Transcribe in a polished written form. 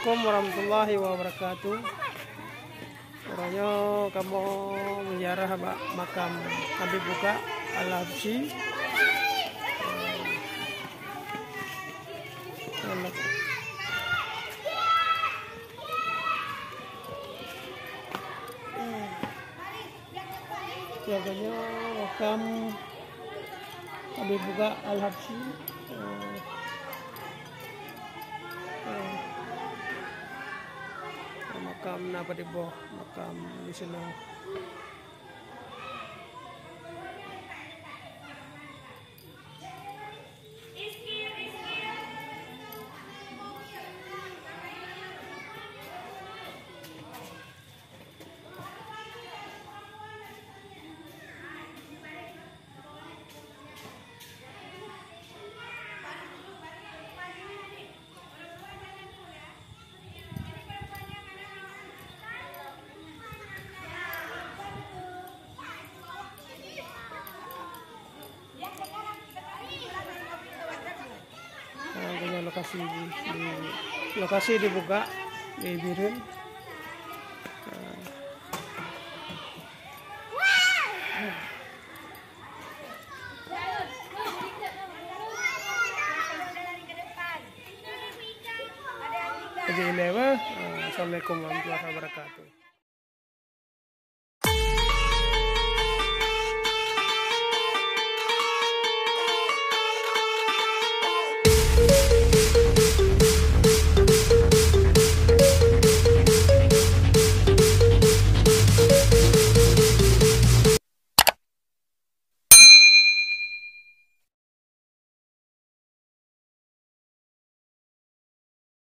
Assalamualaikum warahmatullahi wabarakatuh. Orangnya kamu menziarah makam Habib Buka Al-Habsyi. Jaganya makam Habib Buka Al-Habsyi. Makam napa di bawah makam di sana. Lokasi dibuka di Biren. Assalamualaikum warahmatullahi wabarakatuh.